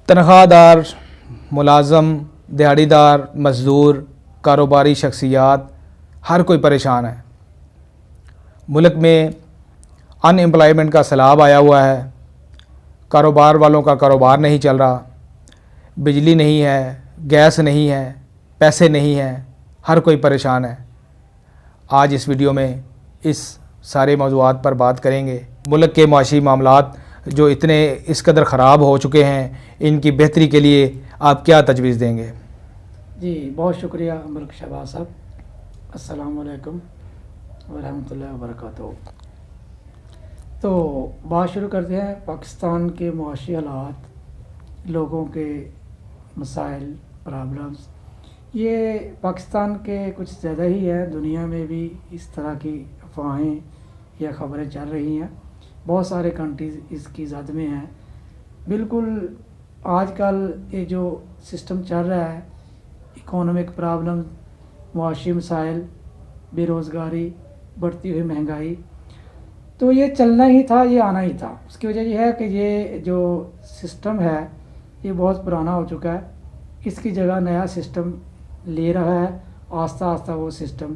تنخواہ دار، ملازم، دیہڑی دار، مزدور، کاروباری شخصیات، ہر کوئی پریشان ہے. ملک میں ان امپلائمنٹ کا سیلاب آیا ہوا ہے. کاروبار والوں کا کاروبار نہیں چل رہا، بجلی نہیں ہے، گیس نہیں ہے، پیسے نہیں ہیں، ہر کوئی پریشان ہے. آج اس ویڈیو میں اس سارے موضوعات پر بات کریں گے. ملک کے معاشی معاملات جو اتنے اس قدر خراب ہو چکے ہیں، ان کی بہتری کے لیے آپ کیا تجویز دیں گے؟ جی بہت شکریہ ملک شہباز صاحب. السلام علیکم ورحمۃ اللہ وبرکاتہ. تو بات شروع کرتے ہیں. پاکستان کے معاشی حالات، لوگوں کے مسائل، پرابلمس، یہ پاکستان کے کچھ زیادہ ہی ہے. دنیا میں بھی اس طرح کی افواہیں یا خبریں چل رہی ہیں. بہت سارے کنٹریز اس کی زد میں ہیں. بالکل آج کل یہ جو سسٹم چل رہا ہے، اکانومک پرابلم، معاشی مسائل، بے روزگاری، بڑھتی ہوئی مہنگائی، تو یہ چلنا ہی تھا، یہ آنا ہی تھا. اس کی وجہ یہ ہے کہ یہ جو سسٹم ہے یہ بہت پرانا ہو چکا ہے. اس کی جگہ نیا سسٹم لے رہا ہے. آہستہ آہستہ وہ سسٹم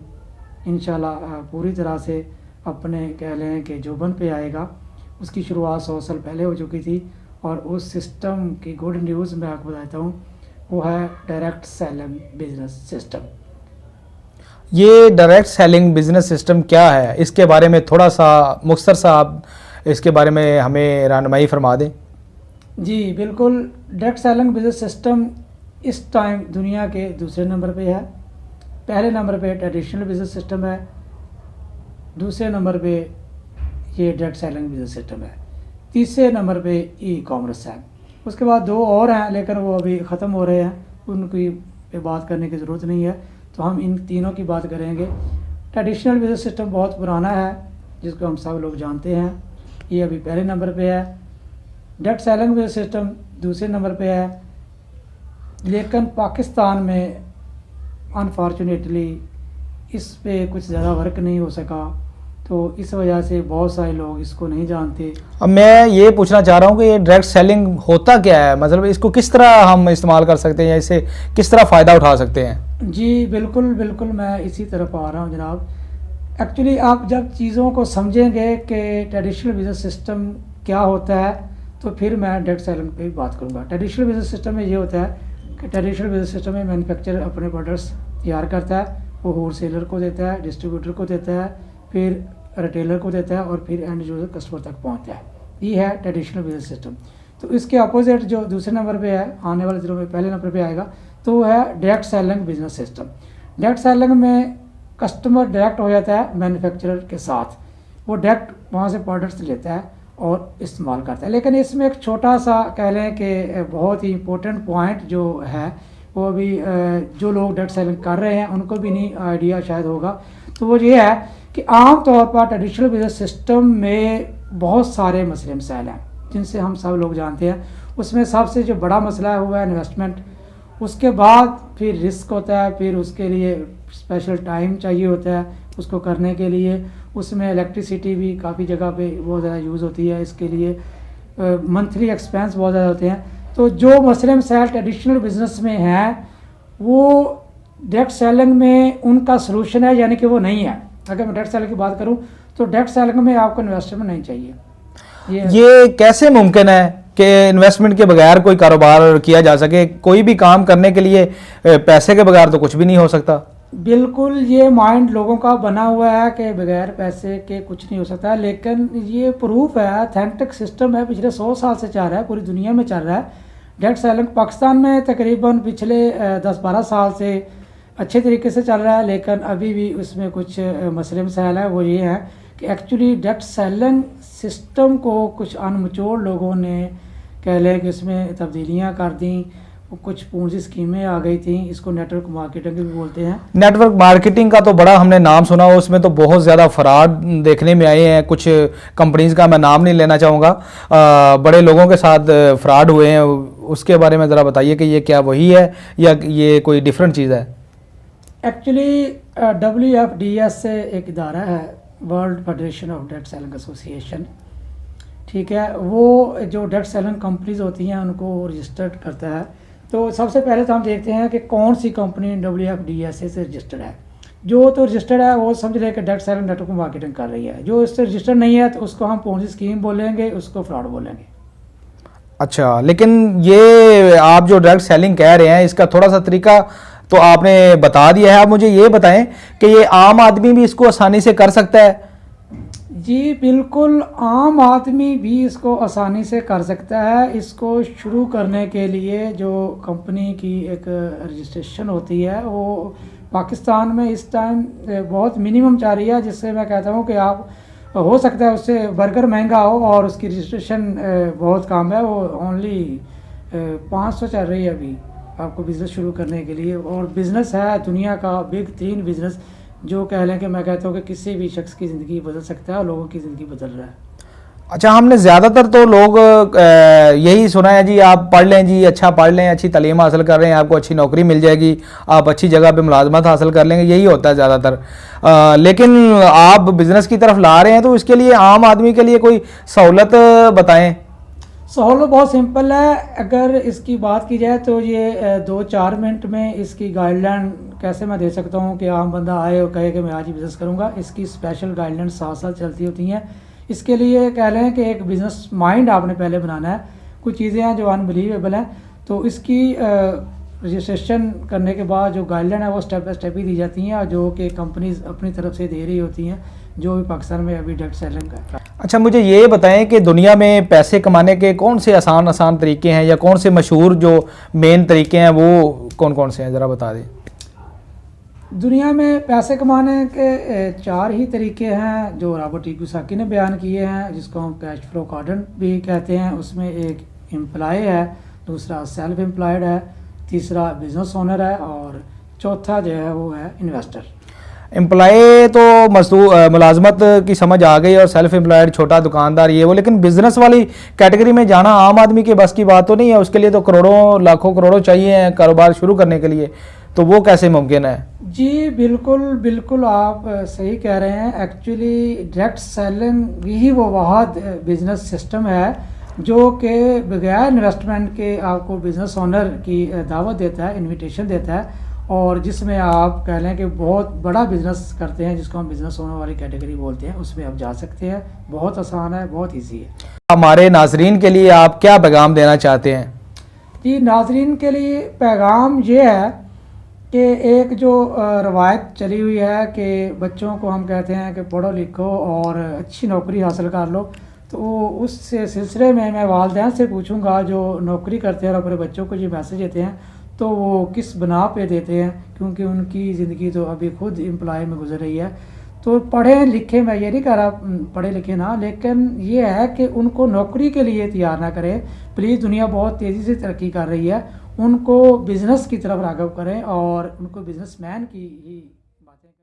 انشاءاللہ پوری طرح سے اپنے کہہ لیں کہ جو بن پہ آئے گا. اس کی شروعات 100 سال پہلے ہو چکی تھی. اور اس سسٹم کی گڈ نیوز میں آپ کو بتاتا ہوں، وہ ہے ڈائریکٹ سیلنگ بزنس سسٹم. یہ ڈائریکٹ سیلنگ بزنس سسٹم کیا ہے؟ اس کے بارے میں تھوڑا سا مختصر سا آپ اس کے بارے میں ہمیں رہنمائی فرما دیں. جی بالکل. ڈائریکٹ سیلنگ بزنس سسٹم اس ٹائم دنیا کے دوسرے نمبر پہ ہے. پہلے نمبر پہ ٹریڈیشنل بزنس سسٹم ہے، دوسرے نمبر پہ یہ ڈائریکٹ سیلنگ بزنس سسٹم ہے، تیسرے نمبر پہ ای کامرس ہے. اس کے بعد 2 اور ہیں لیکن وہ ابھی ختم ہو رہے ہیں، ان کی پہ بات کرنے کی ضرورت نہیں ہے. تو ہم ان تینوں کی بات کریں گے. ٹریڈیشنل بزنس سسٹم بہت پرانا ہے، جس کو ہم سب لوگ جانتے ہیں. یہ ابھی پہلے نمبر پہ ہے. ڈائریکٹ سیلنگ بزنس سسٹم دوسرے نمبر پہ ہے. لیکن پاکستان میں انفارچونیٹلی اس پہ کچھ زیادہ ورک نہیں ہو سکا، تو اس وجہ سے بہت سارے لوگ اس کو نہیں جانتے. اب میں یہ پوچھنا چاہ رہا ہوں کہ یہ ڈائریکٹ سیلنگ ہوتا کیا ہے؟ مطلب اس کو کس طرح ہم استعمال کر سکتے ہیں یا اس سے کس طرح فائدہ اٹھا سکتے ہیں؟ جی بالکل بالکل، میں اسی طرف آ رہا ہوں جناب. ایکچولی آپ جب چیزوں کو سمجھیں گے کہ ٹریڈیشنل بزنس سسٹم کیا ہوتا ہے، تو پھر میں ڈائریکٹ سیلنگ پہ بات کروں گا. ٹریڈیشنل بزنس سسٹم میں یہ ہوتا ہے کہ ٹریڈیشنل بزنس سسٹم میں مینوفیکچرر اپنے پروڈکٹس تیار کرتا ہے، وہ ہول سیلر کو دیتا ہے، ڈسٹریبیوٹر کو دیتا ہے، پھر ریٹیلر کو دیتا ہے، اور پھر اینڈ یوزر کسٹمر تک پہنچتا ہے. یہ ہے ٹریڈیشنل بزنس سسٹم. تو اس کے اپوزٹ جو دوسرے نمبر پہ ہے، آنے والے دنوں میں پہلے نمبر پہ آئے گا، تو وہ ہے direct selling business system. Direct selling میں کسٹمر ڈائریکٹ ہو جاتا ہے مینوفیکچرر کے ساتھ، وہ ڈائریکٹ وہاں سے پروڈکٹس لیتا ہے اور استعمال کرتا ہے. لیکن اس میں ایک چھوٹا سا کہہ لیں کہ بہت ہی امپورٹنٹ پوائنٹ جو ہے، وہ بھی جو لوگ ڈائریکٹ سیلنگ کر رہے ہیں ان کو بھی نہیں آئیڈیا شاید ہوگا. تو وہ یہ ہے کہ عام طور پر ٹریڈیشنل بزنس سسٹم میں بہت سارے مسئلے مسائل ہیں جن سے ہم سب لوگ جانتے ہیں. اس میں سب سے جو بڑا مسئلہ ہے وہ ہے انویسٹمنٹ. اس کے بعد پھر رسک ہوتا ہے، پھر اس کے لیے اسپیشل ٹائم چاہیے ہوتا ہے اس کو کرنے کے لیے. اس میں الیکٹریسٹی بھی کافی جگہ پہ بہت زیادہ یوز ہوتی ہے. اس کے لیے منتھلی ایکسپینس بہت زیادہ ہوتے ہیں. تو جو مسئلے مسائل ٹریڈیشنل بزنس میں ہیں وہ ڈائریکٹ سیلنگ میں ان کا سلوشن ہے، یعنی کہ وہ نہیں ہے. اگر میں ڈائریکٹ سیلنگ کی بات کروں تو ڈائریکٹ سیلنگ میں آپ کو انویسٹمنٹ نہیں چاہیے. یہ کیسے ممکن ہے کہ انویسٹمنٹ کے بغیر کوئی کاروبار کیا جا سکے؟ کوئی بھی کام کرنے کے لیے پیسے کے بغیر تو کچھ بھی نہیں ہو سکتا. بالکل، یہ مائنڈ لوگوں کا بنا ہوا ہے کہ بغیر پیسے کے کچھ نہیں ہو سکتا. لیکن یہ پروف ہے، اتھینٹک سسٹم ہے، پچھلے 100 سال سے چل رہا ہے، پوری دنیا میں چل رہا ہے. ڈائریکٹ سیلنگ پاکستان میں تقریباً پچھلے 10-12 سال سے اچھے طریقے سے چل رہا ہے. لیکن ابھی بھی اس میں کچھ مسئلے مسائل ہیں. وہ یہ ہیں کہ ایکچولی ڈائریکٹ سیلنگ سسٹم کو کچھ انمچور لوگوں نے کہہ لیں کہ اس میں تبدیلیاں کر دیں. کچھ پونجی اسکیمیں آ گئی تھیں، اس کو نیٹ ورک مارکیٹنگ بھی بولتے ہیں. نیٹ ورک مارکیٹنگ کا تو بڑا ہم نے نام سنا ہو، اس میں تو بہت زیادہ فراڈ دیکھنے میں آئے ہیں. کچھ کمپنیز کا میں نام نہیں لینا چاہوں گا، بڑے لوگوں کے ساتھ فراڈ ہوئے ہیں. اس کے بارے میں ذرا بتائیے کہ یہ کیا وہی ہے یا یہ کوئی ڈیفرنٹ چیز ہے؟ ایکچولی WFDS سے ایک ادارہ ہے، world federation of direct selling association, ٹھیک ہے، وہ جو ڈیٹ سیلنگ کمپنیز ہوتی ہیں ان کو رجسٹرڈ کرتا ہے. تو سب سے پہلے تو ہم دیکھتے ہیں کہ کون سی کمپنی WFDSA سے رجسٹرڈ ہے. جو تو رجسٹرڈ ہے وہ سمجھ لے کہ ڈیٹ سیلنگ نیٹ ورک مارکیٹنگ کر رہی ہے. جو اس سے رجسٹرڈ نہیں ہے تو اس کو ہم پونزی اسکیم بولیں گے، اس کو فراڈ بولیں گے. اچھا، لیکن یہ آپ جو ڈائریکٹ سیلنگ کہہ رہے ہیں اس کا تھوڑا سا طریقہ تو آپ نے بتا دیا ہے. آپ مجھے یہ بتائیں کہ یہ عام آدمی بھی اس کو آسانی سے کر سکتا ہے؟ جی بالکل، عام آدمی بھی اس کو آسانی سے کر سکتا ہے. اس کو شروع کرنے کے لیے جو کمپنی کی ایک رجسٹریشن ہوتی ہے وہ پاکستان میں اس ٹائم بہت منیمم چل رہی ہے، جس سے میں کہتا ہوں کہ آپ ہو سکتا ہے اس سے برگر مہنگا ہو اور اس کی رجسٹریشن بہت کم ہے. وہ اونلی 500 چل رہی ہے ابھی آپ کو بزنس شروع کرنے کے لیے. اور بزنس ہے دنیا کا بگ ترین بزنس، جو کہہ لیں کہ میں کہتا ہوں کہ کسی بھی شخص کی زندگی بدل سکتا ہے اور لوگوں کی زندگی بدل رہا ہے. اچھا، ہم نے زیادہ تر تو لوگ یہی سنا ہے جی آپ پڑھ لیں، جی اچھا پڑھ لیں، اچھی تعلیم حاصل کر رہے ہیں، آپ کو اچھی نوکری مل جائے گی، آپ اچھی جگہ پہ ملازمت حاصل کر لیں گے، یہی ہوتا ہے زیادہ تر. لیکن آپ بزنس کی طرف لا رہے ہیں تو اس کے لیے عام آدمی کے لیے کوئی سہولت بتائیں. سہولت بہت سمپل ہے. اگر اس کی بات کی جائے تو یہ 2-4 منٹ میں اس کی گائیڈ لائن کیسے میں دے سکتا ہوں کہ عام بندہ آئے اور کہے کہ میں آج ہی بزنس کروں گا. اس کی اسپیشل گائیڈ لائن 7 سال چلتی ہوتی ہیں. اس کے لیے کہہ لیں کہ ایک بزنس مائنڈ آپ نے پہلے بنانا ہے. کچھ چیزیں ہیں جو انبلیویبل ہیں، تو اس کی رجسٹریشن کرنے کے بعد جو گائیڈ لائن ہے وہ اسٹیپ بائی اسٹیپ ہی دی جاتی ہیں، اور جو کہ کمپنیز اپنی طرف سے دے رہی ہوتی ہیں، جو بھی پاکستان میں ابھی ڈیٹ سیلنگ کا. اچھا، مجھے یہ بتائیں کہ دنیا میں پیسے کمانے کے کون سے آسان طریقے ہیں، یا کون سے مشہور جو مین طریقے ہیں وہ کون سے ہیں، ذرا بتا دیں. دنیا میں پیسے کمانے کے 4 ہی طریقے ہیں جو رابرٹ ٹی کیوساکی نے بیان کیے ہیں، جس کو ہم کیش فلو کوادرنٹ بھی کہتے ہیں. اس میں ایک امپلائی ہے، دوسرا سیلف امپلائڈ ہے، تیسرا بزنس اونر ہے، اور چوتھا جو ہے وہ ہے انویسٹر. امپلائی تو ملازمت کی سمجھ آ گئی، اور سیلف امپلائڈ چھوٹا دکاندار یہ وہ، لیکن بزنس والی کیٹیگری میں جانا عام آدمی کے بس کی بات تو نہیں ہے. اس کے لیے تو کروڑوں لاکھوں کروڑوں چاہیے ہیں کاروبار شروع کرنے کے لیے، تو وہ کیسے ممکن ہے؟ جی بالکل آپ صحیح کہہ رہے ہیں. ایکچولی ڈائریکٹ سیلنگ ہی وہ واحد بزنس سسٹم ہے جو کہ بغیر انویسٹمنٹ کے آپ کو بزنس اونر کی دعوت دیتا ہے، انویٹیشن دیتا ہے، اور جس میں آپ کہہ لیں کہ بہت بڑا بزنس کرتے ہیں، جس کو ہم بزنس اونر والی کیٹیگری بولتے ہیں. اس میں آپ جا سکتے ہیں. بہت آسان ہے، بہت ایزی ہے. ہمارے ناظرین کے لیے آپ کیا پیغام دینا چاہتے ہیں؟ جی ناظرین کے لیے پیغام یہ ہے کہ ایک جو روایت چلی ہوئی ہے کہ بچوں کو ہم کہتے ہیں کہ پڑھو لکھو اور اچھی نوکری حاصل کر لو، تو اس سے سلسلے میں والدین سے پوچھوں گا جو نوکری کرتے ہیں اور اپنے بچوں کو یہ میسج دیتے ہیں تو وہ کس بنا پہ دیتے ہیں، کیونکہ ان کی زندگی تو ابھی خود امپلائی میں گزر رہی ہے. تو پڑھیں لکھیں، میں یہ نہیں کہہ رہا پڑھے لکھیں نہ، لیکن یہ ہے کہ ان کو نوکری کے لیے تیار نہ کریں پلیز. دنیا بہت تیزی سے ترقی کر رہی ہے. ان کو بزنس کی طرف راغب کریں اور ان کو بزنس مین کی ہی